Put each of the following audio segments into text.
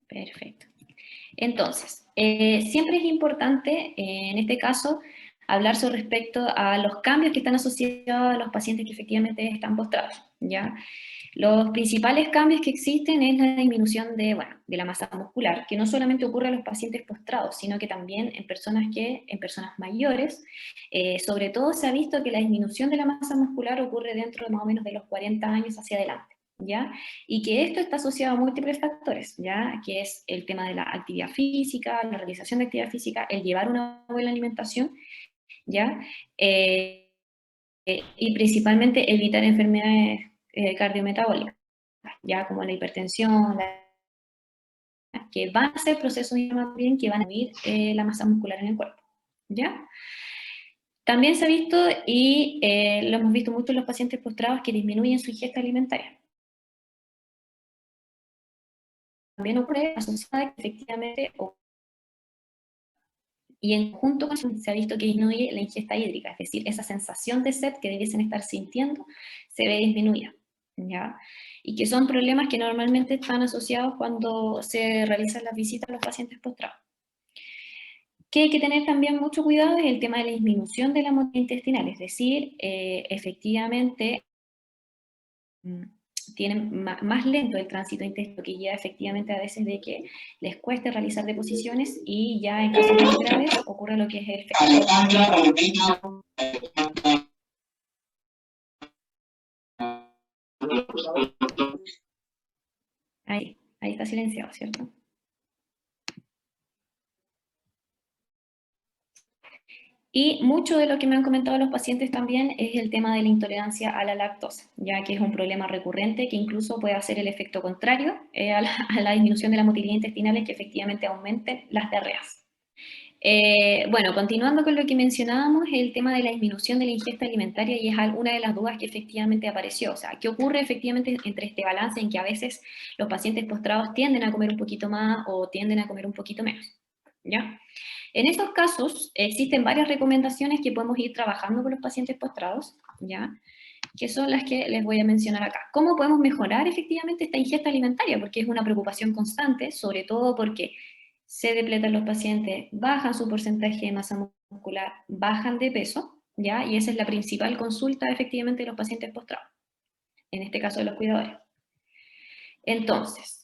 Perfecto. Entonces, siempre es importante, en este caso, hablar sobre respecto a los cambios que están asociados a los pacientes que efectivamente están postrados, ¿ya? Los principales cambios que existen es la disminución de, bueno, de la masa muscular, que no solamente ocurre a los pacientes postrados, sino que también en personas mayores, sobre todo se ha visto que la disminución de la masa muscular ocurre dentro de más o menos de los 40 años hacia adelante, ¿ya? Y que esto está asociado a múltiples factores, ¿ya? Que es el tema de la actividad física, la realización de actividad física, el llevar una buena alimentación, ¿ya? Eh, y principalmente evitar enfermedades cardiometabólicas, ya como la hipertensión, que van a ser procesos bien que van a medir la masa muscular en el cuerpo, ¿ya? También se ha visto, y lo hemos visto mucho en los pacientes postrados, que disminuyen su ingesta alimentaria. También ocurre asociada que efectivamente, y en conjunto con eso se ha visto que disminuye la ingesta hídrica, es decir, esa sensación de sed que debiesen estar sintiendo se ve disminuida, ¿ya? Y que son problemas que normalmente están asociados cuando se realizan las visitas a los pacientes postrados. Que hay que tener también mucho cuidado es el tema de la disminución de la motilidad intestinal, es decir, efectivamente mm, tienen más lento el tránsito intestinal, que ya efectivamente a veces de que les cueste realizar deposiciones y ya en casos más graves ocurre lo que es el feto. Ahí está silenciado, ¿cierto? Y mucho de lo que me han comentado los pacientes también es el tema de la intolerancia a la lactosa, ya que es un problema recurrente que incluso puede hacer el efecto contrario a la disminución de la motilidad intestinal, y que efectivamente aumenten las diarreas. Bueno, continuando con lo que mencionábamos, el tema de la disminución de la ingesta alimentaria, y es una de las dudas que efectivamente apareció. O sea, ¿qué ocurre efectivamente entre este balance en que a veces los pacientes postrados tienden a comer un poquito más o tienden a comer un poquito menos? ¿Ya? En estos casos existen varias recomendaciones que podemos ir trabajando con los pacientes postrados, ¿ya? Que son las que les voy a mencionar acá. ¿Cómo podemos mejorar efectivamente esta ingesta alimentaria? Porque es una preocupación constante, sobre todo porque se depletan los pacientes, bajan su porcentaje de masa muscular, bajan de peso, ¿ya? Y esa es la principal consulta efectivamente de los pacientes postrados, en este caso de los cuidadores. Entonces,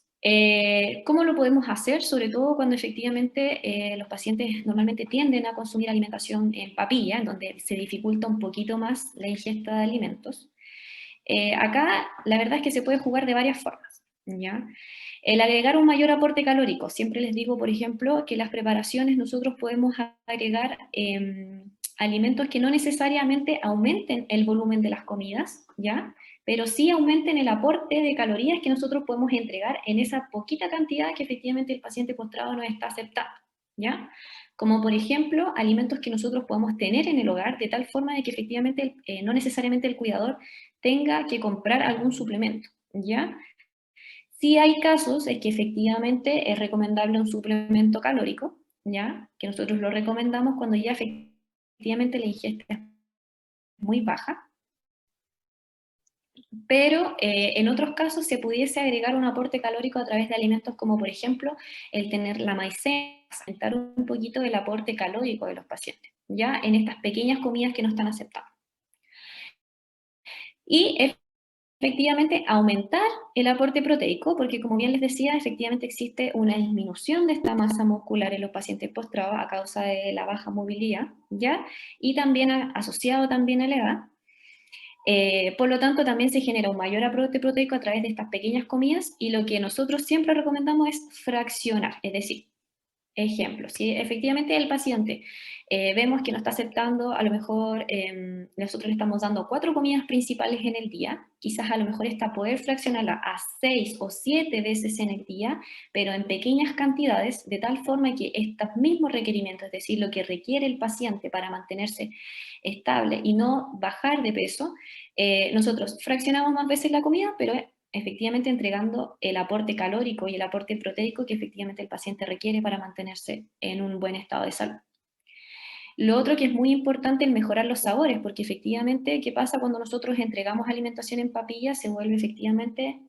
¿cómo lo podemos hacer? Sobre todo cuando efectivamente los pacientes normalmente tienden a consumir alimentación en papilla, en donde se dificulta un poquito más la ingesta de alimentos. Acá la verdad es que se puede jugar de varias formas, ¿ya? El agregar un mayor aporte calórico. Siempre les digo, por ejemplo, que las preparaciones nosotros podemos agregar alimentos que no necesariamente aumenten el volumen de las comidas, ¿ya? Pero sí aumenten el aporte de calorías que nosotros podemos entregar en esa poquita cantidad que efectivamente el paciente postrado nos está aceptando, ¿ya? Como por ejemplo, alimentos que nosotros podemos tener en el hogar de tal forma de que efectivamente no necesariamente el cuidador tenga que comprar algún suplemento, ¿ya? Si hay casos es que efectivamente es recomendable un suplemento calórico, ¿ya? Que nosotros lo recomendamos cuando ya efectivamente la ingesta es muy baja, pero en otros casos se pudiese agregar un aporte calórico a través de alimentos como por ejemplo el tener la maicena, aumentar un poquito el aporte calórico de los pacientes, ¿ya? En estas pequeñas comidas que no están aceptadas. Y efectivamente aumentar el aporte proteico, porque como bien les decía, efectivamente existe una disminución de esta masa muscular en los pacientes postrados a causa de la baja movilidad, ¿ya? Y también asociado también a la edad. Por lo tanto, también se genera un mayor aporte proteico a través de estas pequeñas comidas, y lo que nosotros siempre recomendamos es fraccionar, es decir, ejemplo, si efectivamente el paciente vemos que no está aceptando, a lo mejor nosotros le estamos dando 4 comidas principales en el día, quizás a lo mejor está poder fraccionarla a 6 o 7 veces en el día, pero en pequeñas cantidades, de tal forma que estos mismos requerimientos, es decir, lo que requiere el paciente para mantenerse estable y no bajar de peso, nosotros fraccionamos más veces la comida, pero efectivamente entregando el aporte calórico y el aporte proteico que efectivamente el paciente requiere para mantenerse en un buen estado de salud. Lo otro que es muy importante es mejorar los sabores, porque efectivamente, ¿qué pasa cuando nosotros entregamos alimentación en papilla? Se vuelve efectivamente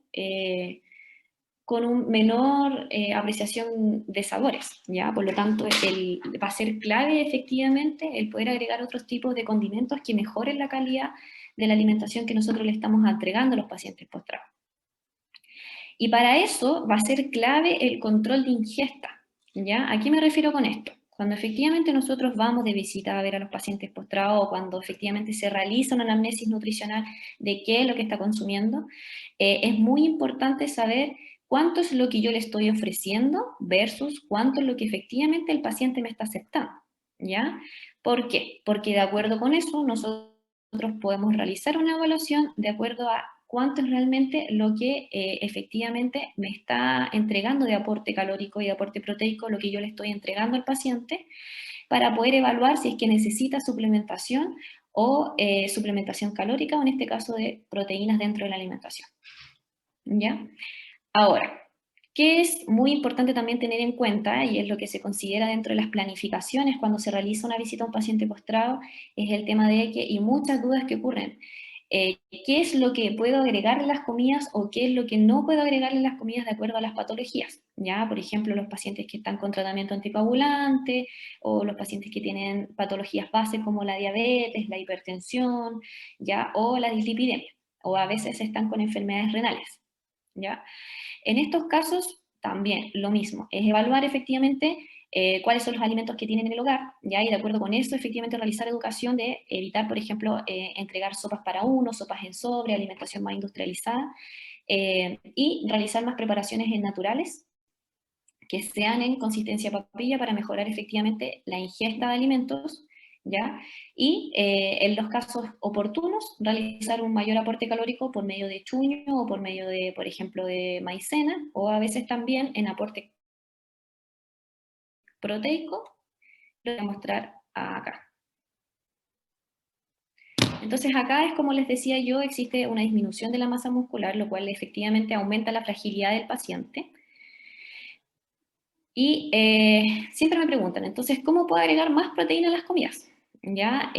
con un menor apreciación de sabores, ¿ya? Por lo tanto, va a ser clave efectivamente el poder agregar otros tipos de condimentos que mejoren la calidad de la alimentación que nosotros le estamos entregando a los pacientes postrados. Y para eso va a ser clave el control de ingesta, ¿ya? ¿A qué me refiero con esto? Cuando efectivamente nosotros vamos de visita a ver a los pacientes postrados o cuando efectivamente se realiza una anamnesis nutricional de qué es lo que está consumiendo, es muy importante saber cuánto es lo que yo le estoy ofreciendo versus cuánto es lo que efectivamente el paciente me está aceptando, ¿ya? ¿Por qué? Porque de acuerdo con eso nosotros podemos realizar una evaluación de acuerdo a cuánto es realmente lo que efectivamente me está entregando de aporte calórico y de aporte proteico, lo que yo le estoy entregando al paciente, para poder evaluar si es que necesita suplementación o suplementación calórica, o en este caso de proteínas dentro de la alimentación. ¿Ya? Ahora, ¿qué es muy importante también tener en cuenta, y es lo que se considera dentro de las planificaciones cuando se realiza una visita a un paciente postrado, es el tema de que, y muchas dudas que ocurren, qué es lo que puedo agregar en las comidas o qué es lo que no puedo agregar en las comidas de acuerdo a las patologías, ¿ya? Por ejemplo, los pacientes que están con tratamiento anticoagulante o los pacientes que tienen patologías base como la diabetes, la hipertensión, ¿ya? O la dislipidemia, o a veces están con enfermedades renales, ¿ya? En estos casos, también lo mismo, es evaluar efectivamente cuáles son los alimentos que tienen en el hogar, ¿ya? Y de acuerdo con eso, efectivamente realizar educación de evitar, por ejemplo, entregar sopas para uno, sopas en sobre, alimentación más industrializada, y realizar más preparaciones en naturales, que sean en consistencia papilla para mejorar efectivamente la ingesta de alimentos, ¿ya? Y en los casos oportunos, realizar un mayor aporte calórico por medio de chuño o por medio de, por ejemplo, de maicena, o a veces también en aporte proteico, lo voy a mostrar acá. Entonces acá es como les decía yo, existe una disminución de la masa muscular, lo cual efectivamente aumenta la fragilidad del paciente. Y siempre me preguntan, entonces, ¿cómo puedo agregar más proteína a las comidas? ¿Ya?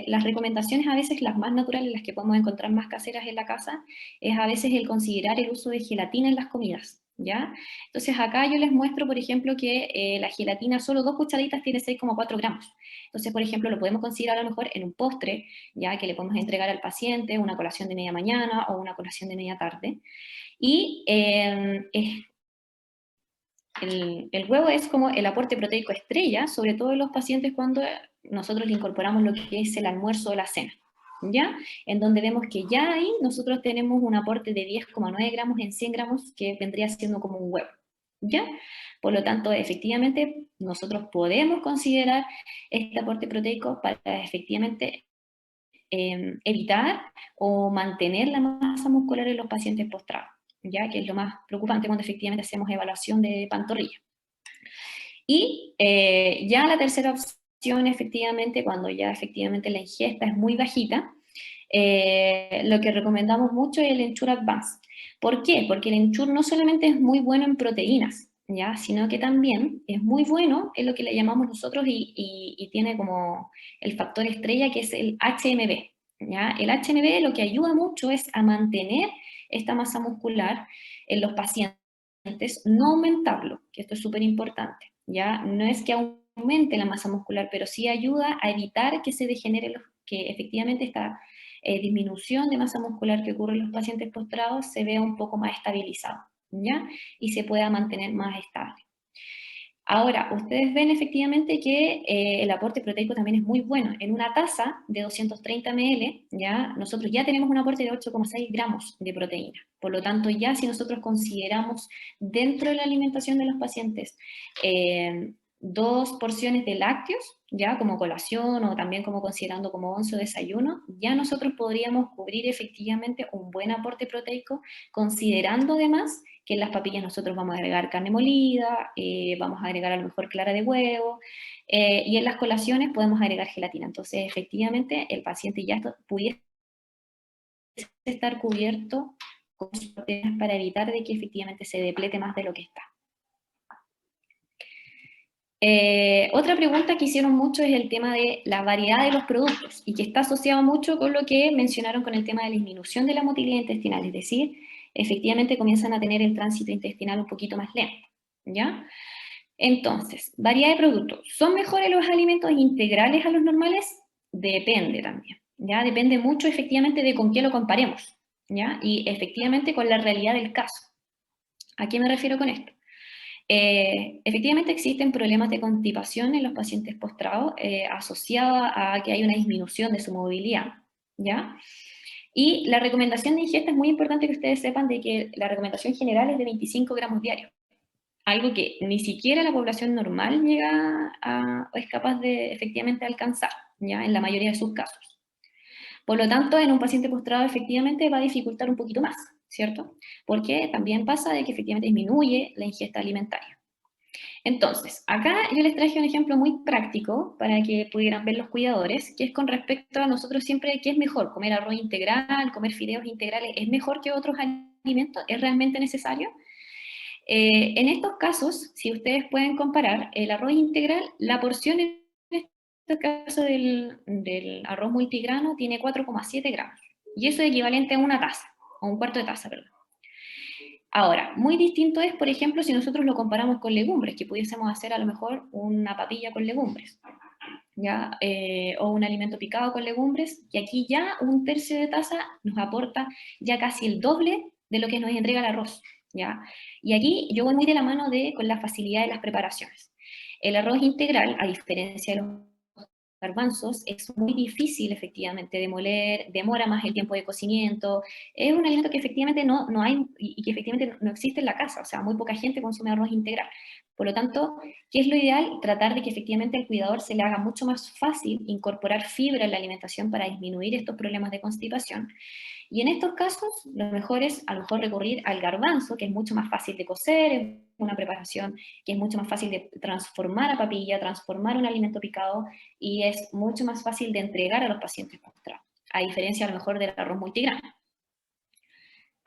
Las recomendaciones a veces, las más naturales, las que podemos encontrar más caseras en la casa, es a veces el considerar el uso de gelatina en las comidas, ¿ya? Entonces acá yo les muestro, por ejemplo, que la gelatina, solo 2 cucharaditas tiene 6,4 gramos. Entonces, por ejemplo, lo podemos considerar a lo mejor en un postre, ¿ya? Que le podemos entregar al paciente, una colación de media mañana o una colación de media tarde. Y el huevo es como el aporte proteico estrella, sobre todo en los pacientes cuando nosotros le incorporamos lo que es el almuerzo o la cena, ¿ya? En donde vemos que ya ahí nosotros tenemos un aporte de 10,9 gramos en 100 gramos, que vendría siendo como un huevo, ¿ya? Por lo tanto, efectivamente, nosotros podemos considerar este aporte proteico para efectivamente evitar o mantener la masa muscular en los pacientes postrados, ¿ya? Que es lo más preocupante cuando efectivamente hacemos evaluación de pantorrilla. Y ya la tercera opción, efectivamente, cuando ya efectivamente la ingesta es muy bajita, lo que recomendamos mucho es el Ensure Advance. ¿Por qué? Porque el Ensure no solamente es muy bueno en proteínas, ¿ya? Sino que también es muy bueno en lo que le llamamos nosotros y tiene como el factor estrella, que es el HMB, ¿ya? El HMB lo que ayuda mucho es a mantener esta masa muscular en los pacientes, no aumentarlo, que esto es súper importante, ¿ya? No es que aumente la masa muscular, pero sí ayuda a evitar que se degenere, que efectivamente esta disminución de masa muscular que ocurre en los pacientes postrados se vea un poco más estabilizado, ¿ya? Y se pueda mantener más estable. Ahora, ustedes ven efectivamente que el aporte proteico también es muy bueno. En una taza de 230 ml, ¿ya? Nosotros ya tenemos un aporte de 8,6 gramos de proteína. Por lo tanto, ya si nosotros consideramos dentro de la alimentación de los pacientes 2 porciones de lácteos, ya como colación o también como considerando como once o desayuno, ya nosotros podríamos cubrir efectivamente un buen aporte proteico, considerando además que en las papillas nosotros vamos a agregar carne molida, vamos a agregar a lo mejor clara de huevo, y en las colaciones podemos agregar gelatina. Entonces, efectivamente, el paciente ya pudiese estar cubierto con sus proteínas para evitar de que efectivamente se deplete más de lo que está. Otra pregunta que hicieron mucho es el tema de la variedad de los productos, y que está asociado mucho con lo que mencionaron con el tema de la disminución de la motilidad intestinal, es decir, efectivamente comienzan a tener el tránsito intestinal un poquito más lento, ¿ya? Entonces, variedad de productos. ¿Son mejores los alimentos integrales a los normales? Depende también, ¿ya? Depende mucho efectivamente de con qué lo comparemos, ¿ya? Y efectivamente con la realidad del caso. ¿A qué me refiero con esto? Efectivamente existen problemas de constipación en los pacientes postrados asociados a que hay una disminución de su movilidad, ¿ya? Y la recomendación de ingesta es muy importante que ustedes sepan de que la recomendación general es de 25 gramos diarios, algo que ni siquiera la población normal llega a, o es capaz de efectivamente alcanzar, ¿ya? En la mayoría de sus casos. Por lo tanto, en un paciente postrado efectivamente va a dificultar un poquito más, ¿cierto? Porque también pasa de que efectivamente disminuye la ingesta alimentaria. Entonces, acá yo les traje un ejemplo muy práctico para que pudieran ver los cuidadores, que es con respecto a nosotros siempre, ¿qué es mejor? ¿Comer arroz integral, comer fideos integrales? ¿Es mejor que otros alimentos? ¿Es realmente necesario? En estos casos, si ustedes pueden comparar el arroz integral, la porción en este caso del arroz multigrano tiene 4,7 gramos. Y eso es equivalente a una taza, o un cuarto de taza, perdón. Ahora, muy distinto es, por ejemplo, si nosotros lo comparamos con legumbres, que pudiésemos hacer a lo mejor una papilla con legumbres, ¿ya? O un alimento picado con legumbres, y aquí ya un tercio de taza nos aporta ya casi el doble de lo que nos entrega el arroz, ¿ya? Y aquí yo voy muy de la mano con la facilidad de las preparaciones. El arroz integral, a diferencia de los garbanzos, es muy difícil efectivamente de moler, demora más el tiempo de cocimiento, es un alimento que efectivamente no hay y que efectivamente no existe en la casa, o sea, muy poca gente consume arroz integral. Por lo tanto, ¿qué es lo ideal? Tratar de que efectivamente al cuidador se le haga mucho más fácil incorporar fibra en la alimentación para disminuir estos problemas de constipación. Y en estos casos, lo mejor es a lo mejor recurrir al garbanzo, que es mucho más fácil de cocer, es una preparación que es mucho más fácil de transformar a papilla, transformar un alimento picado, y es mucho más fácil de entregar a los pacientes postrados, a diferencia a lo mejor del arroz multigrano.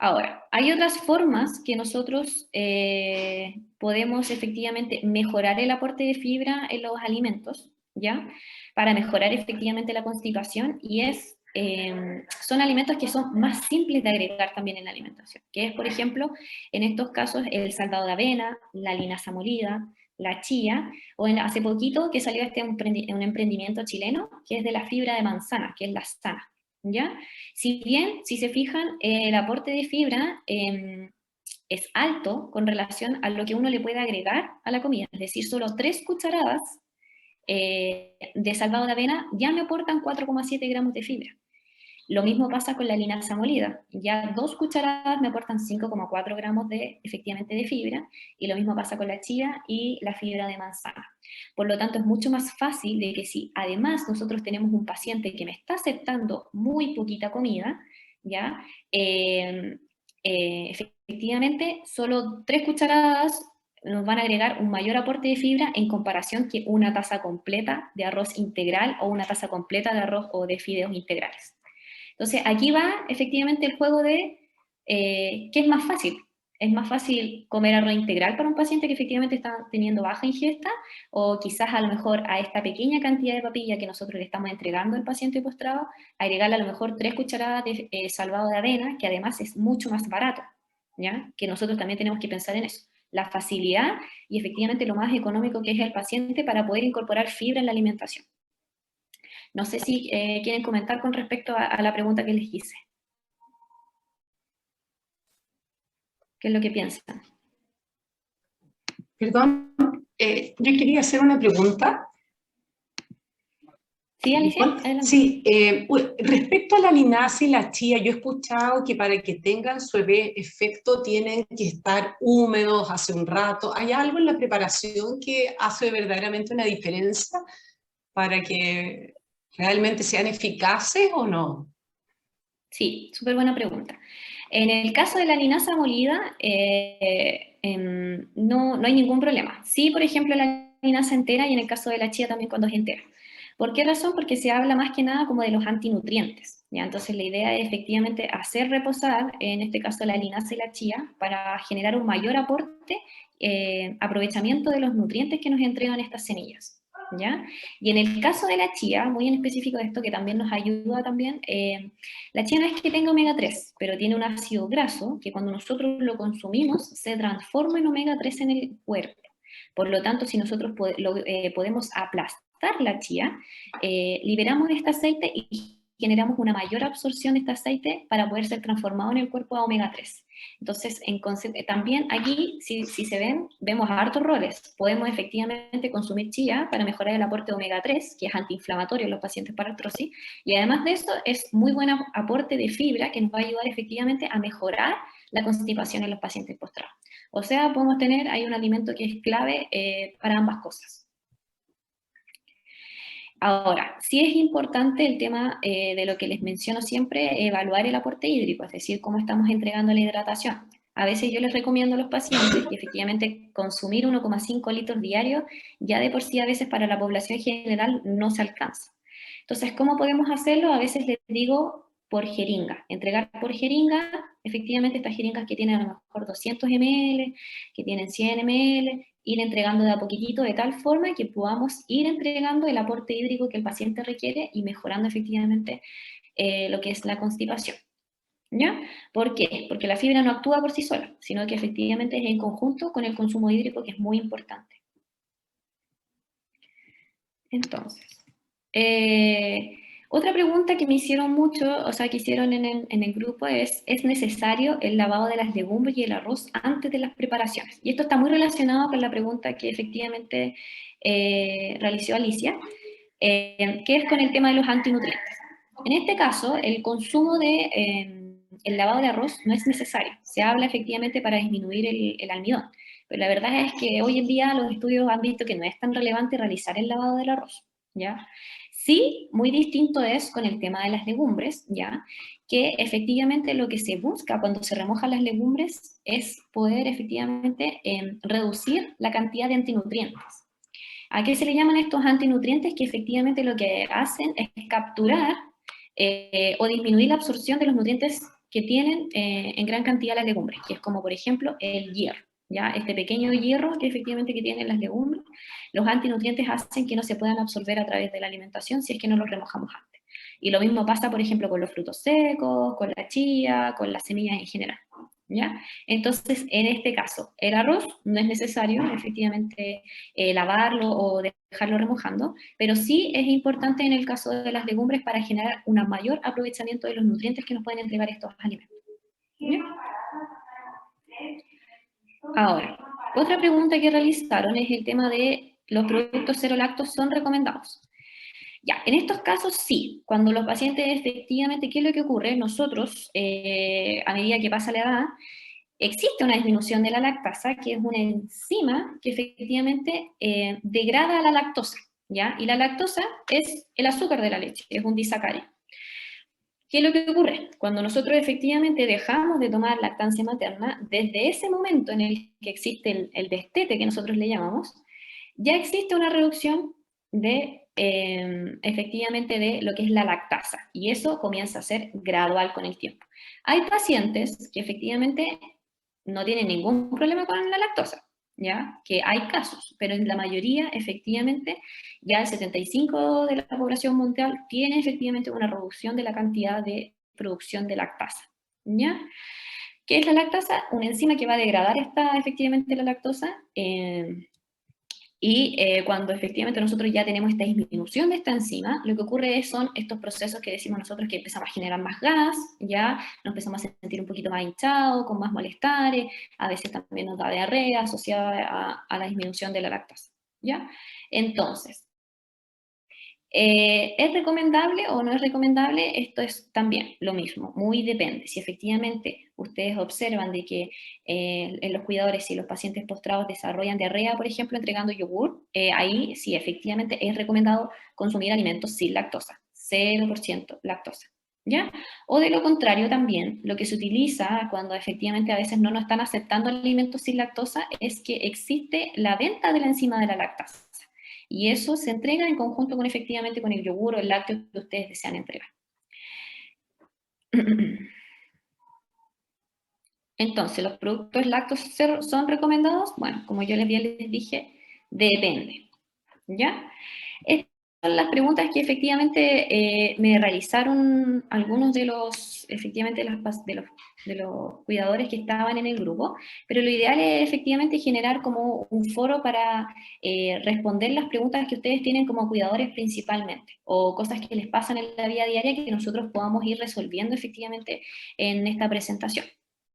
Ahora, hay otras formas que nosotros podemos efectivamente mejorar el aporte de fibra en los alimentos, ¿ya? Para mejorar efectivamente la constipación, y son alimentos que son más simples de agregar también en la alimentación, que es, por ejemplo, en estos casos, el salvado de avena, la linaza molida, la chía, o hace poquito que salió un emprendimiento chileno, que es de la fibra de manzana, que es la sana, ¿ya? Si bien, si se fijan, el aporte de fibra es alto con relación a lo que uno le puede agregar a la comida, es decir, solo 3 cucharadas de salvado de avena ya me aportan 4,7 gramos de fibra. Lo mismo pasa con la linaza molida, ya 2 cucharadas me aportan 5,4 gramos efectivamente de fibra, y lo mismo pasa con la chía y la fibra de manzana. Por lo tanto, es mucho más fácil de que si además nosotros tenemos un paciente que me está aceptando muy poquita comida, ¿ya? Efectivamente, solo 3 cucharadas nos van a agregar un mayor aporte de fibra en comparación que una taza completa de arroz integral o una taza completa de arroz o de fideos integrales. Entonces, aquí va efectivamente el juego de qué es más fácil. ¿Es más fácil comer arroz integral para un paciente que efectivamente está teniendo baja ingesta? O quizás a lo mejor a esta pequeña cantidad de papilla que nosotros le estamos entregando al paciente postrado, agregarle a lo mejor 3 cucharadas de salvado de avena, que además es mucho más barato, ¿ya? Que nosotros también tenemos que pensar en eso. La facilidad y efectivamente lo más económico que es el paciente para poder incorporar fibra en la alimentación. No sé si quieren comentar con respecto a la pregunta que les hice. ¿Qué es lo que piensan? Perdón, yo quería hacer una pregunta. Sí, Alicia, adelante. Sí, respecto a la linaza y la chía, yo he escuchado que para que tengan su efecto tienen que estar húmedos hace un rato. ¿Hay algo en la preparación que hace verdaderamente una diferencia para que realmente sean eficaces o no? Sí, súper buena pregunta. En el caso de la linaza molida, no hay ningún problema. Sí, por ejemplo, la linaza entera, y en el caso de la chía también cuando es entera. ¿Por qué razón? Porque se habla más que nada como de los antinutrientes, ¿ya? Entonces la idea es efectivamente hacer reposar, en este caso la linaza y la chía, para generar un mayor aporte, aprovechamiento de los nutrientes que nos entregan estas semillas, ¿ya? Y en el caso de la chía, muy en específico de esto, que también nos ayuda también, la chía no es que tenga omega 3, pero tiene un ácido graso que cuando nosotros lo consumimos se transforma en omega 3 en el cuerpo. Por lo tanto, si nosotros podemos aplastar la chía, liberamos este aceite y generamos una mayor absorción de este aceite para poder ser transformado en el cuerpo a omega 3. Entonces, también aquí, si se ven, vemos hartos roles. Podemos efectivamente consumir chía para mejorar el aporte de omega 3, que es antiinflamatorio en los pacientes para artrosis, y además de eso es muy buen aporte de fibra que nos va a ayudar efectivamente a mejorar la constipación en los pacientes postrados. O sea, podemos tener ahí un alimento que es clave para ambas cosas. Ahora, sí es importante el tema de lo que les menciono siempre, evaluar el aporte hídrico, es decir, cómo estamos entregando la hidratación. A veces yo les recomiendo a los pacientes que efectivamente consumir 1,5 litros diarios ya de por sí a veces para la población general no se alcanza. Entonces, ¿cómo podemos hacerlo? A veces les digo por jeringa, entregar por jeringa, efectivamente estas jeringas que tienen a lo mejor 200 ml, que tienen 100 ml, ir entregando de a poquitito de tal forma que podamos ir entregando el aporte hídrico que el paciente requiere y mejorando efectivamente lo que es la constipación. ¿Ya? ¿Por qué? Porque la fibra no actúa por sí sola, sino que efectivamente es en conjunto con el consumo hídrico, que es muy importante. Entonces, otra pregunta que me hicieron mucho, o sea, que hicieron en el grupo ¿es necesario el lavado de las legumbres y el arroz antes de las preparaciones? Y esto está muy relacionado con la pregunta que efectivamente realizó Alicia, que es con el tema de los antinutrientes. En este caso, el consumo de el lavado de arroz no es necesario. Se habla efectivamente para disminuir el almidón. Pero la verdad es que hoy en día los estudios han visto que no es tan relevante realizar el lavado del arroz, ¿ya? Sí, muy distinto es con el tema de las legumbres, ¿ya? Que efectivamente lo que se busca cuando se remojan las legumbres es poder efectivamente reducir la cantidad de antinutrientes. ¿A qué se le llaman estos antinutrientes? Que efectivamente lo que hacen es capturar o disminuir la absorción de los nutrientes que tienen en gran cantidad las legumbres, que es como por ejemplo el hierro. ¿Ya? Este pequeño hierro que efectivamente que tienen las legumbres, los antinutrientes hacen que no se puedan absorber a través de la alimentación si es que no los remojamos antes. Y lo mismo pasa, por ejemplo, con los frutos secos, con la chía, con las semillas en general. ¿Ya? Entonces, en este caso, el arroz no es necesario efectivamente lavarlo o dejarlo remojando, pero sí es importante en el caso de las legumbres para generar un mayor aprovechamiento de los nutrientes que nos pueden entregar estos alimentos. ¿Ya? Ahora, otra pregunta que realizaron es el tema de los productos cero lactos son recomendados. Ya, en estos casos sí, cuando los pacientes efectivamente, ¿qué es lo que ocurre? Nosotros, a medida que pasa la edad, existe una disminución de la lactasa, que es una enzima que efectivamente degrada la lactosa, ¿ya? Y la lactosa es el azúcar de la leche, es un disacárido. ¿Qué es lo que ocurre? Cuando nosotros efectivamente dejamos de tomar lactancia materna, desde ese momento en el que existe el destete, que nosotros le llamamos, ya existe una reducción de, efectivamente, de lo que es la lactasa, y eso comienza a ser gradual con el tiempo. Hay pacientes que efectivamente no tienen ningún problema con la lactosa, ¿ya? Que hay casos, pero en la mayoría, efectivamente, ya el 75% de la población mundial tiene efectivamente una reducción de la cantidad de producción de lactasa, ¿ya? ¿Qué es la lactasa? Una enzima que va a degradar efectivamente la lactosa, y cuando efectivamente nosotros ya tenemos esta disminución de esta enzima, lo que ocurre son estos procesos que decimos nosotros que empezamos a generar más gas, ya nos empezamos a sentir un poquito más hinchados, con más malestares, a veces también nos da diarrea asociada a la disminución de la lactasa, ¿ya? Entonces, ¿es recomendable o no es recomendable? Esto es también lo mismo, muy depende. Si efectivamente ustedes observan de que en los cuidadores y los pacientes postrados desarrollan diarrea, por ejemplo, entregando yogur, ahí sí, efectivamente es recomendado consumir alimentos sin lactosa, 0% lactosa. ¿Ya? O de lo contrario también, lo que se utiliza cuando efectivamente a veces no nos están aceptando alimentos sin lactosa es que existe la venta de la enzima de la lactasa. Y eso se entrega en conjunto con efectivamente con el yogur o el lácteo que ustedes desean entregar. Entonces, ¿los productos lácteos son recomendados? Bueno, como yo les dije, depende, ¿ya? Estas son las preguntas que efectivamente me realizaron algunos de los, efectivamente, de los cuidadores que estaban en el grupo, pero lo ideal es efectivamente generar como un foro para responder las preguntas que ustedes tienen como cuidadores principalmente, o cosas que les pasan en la vida diaria que nosotros podamos ir resolviendo efectivamente en esta presentación.